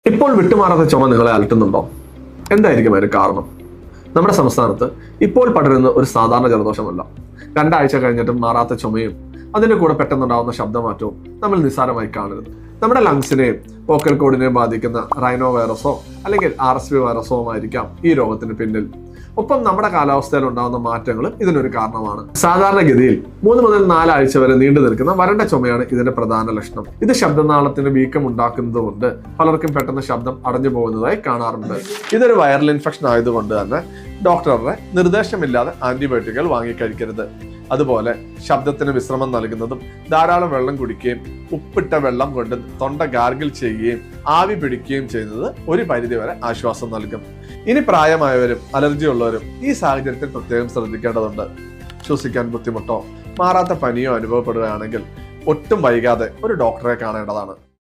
ഇപ്പോൾ വിട്ടുമാറാത്ത ചുമ നിങ്ങളെ അലട്ടുന്നുണ്ടോ? എന്തായിരിക്കും അതിന് കാരണം? നമ്മുടെ സംസ്ഥാനത്ത് ഇപ്പോൾ പടരുന്ന ഒരു സാധാരണ ജലദോഷമല്ല. 2 ആഴ്ച കഴിഞ്ഞിട്ടും മാറാത്ത ചുമയും അതിന്റെ കൂടെ പെട്ടെന്നുണ്ടാവുന്ന ശബ്ദമാറ്റവും നമ്മൾ നിസ്സാരമായി കാണരുത്. നമ്മുടെ ലങ്സിനെയും വോക്കൽ കോഡിനെയും ബാധിക്കുന്ന റൈനോ വൈറസോ അല്ലെങ്കിൽ RSV വൈറസോ ആയിരിക്കാം ഈ രോഗത്തിന് പിന്നിൽ. ഒപ്പം നമ്മുടെ കാലാവസ്ഥയിൽ ഉണ്ടാകുന്ന മാറ്റങ്ങൾ ഇതിനൊരു കാരണമാണ്. സാധാരണഗതിയിൽ 3 മുതൽ 4 ആഴ്ച വരെ നീണ്ടു നിൽക്കുന്ന വരണ്ട ചുമയാണ് ഇതിന്റെ പ്രധാന ലക്ഷണം. ഇത് ശബ്ദനാളത്തിന് വീക്കം ഉണ്ടാക്കുന്നത് കൊണ്ട് പലർക്കും പെട്ടെന്ന് ശബ്ദം അടഞ്ഞു പോകുന്നതായി കാണാറുണ്ട്. ഇതൊരു വൈറൽ ഇൻഫെക്ഷൻ ആയതുകൊണ്ട് തന്നെ ഡോക്ടറുടെ നിർദ്ദേശമില്ലാതെ ആന്റിബയോട്ടിക്കുകൾ വാങ്ങിക്കഴിക്കരുത്. അതുപോലെ ശബ്ദത്തിന് വിശ്രമം നൽകുന്നതും ധാരാളം വെള്ളം കുടിക്കുകയും ഉപ്പിട്ട വെള്ളം കൊണ്ട് തൊണ്ട ഗാർഗിൾ ചെയ്യുകയും ആവി പിടിക്കുകയും ചെയ്യുന്നത് ഒരു പരിധിവരെ ആശ്വാസം നൽകും. ഇനി പ്രായമായവരും അലർജി ഉള്ളവരും ഈ സാഹചര്യത്തിൽ പ്രത്യേകം ശ്രദ്ധിക്കേണ്ടതുണ്ട്. ശ്വസിക്കാൻ ബുദ്ധിമുട്ടോ മാറാത്ത പനിയോ അനുഭവപ്പെടുകയാണെങ്കിൽ ഒട്ടും വൈകാതെ ഒരു ഡോക്ടറെ കാണേണ്ടതാണ്.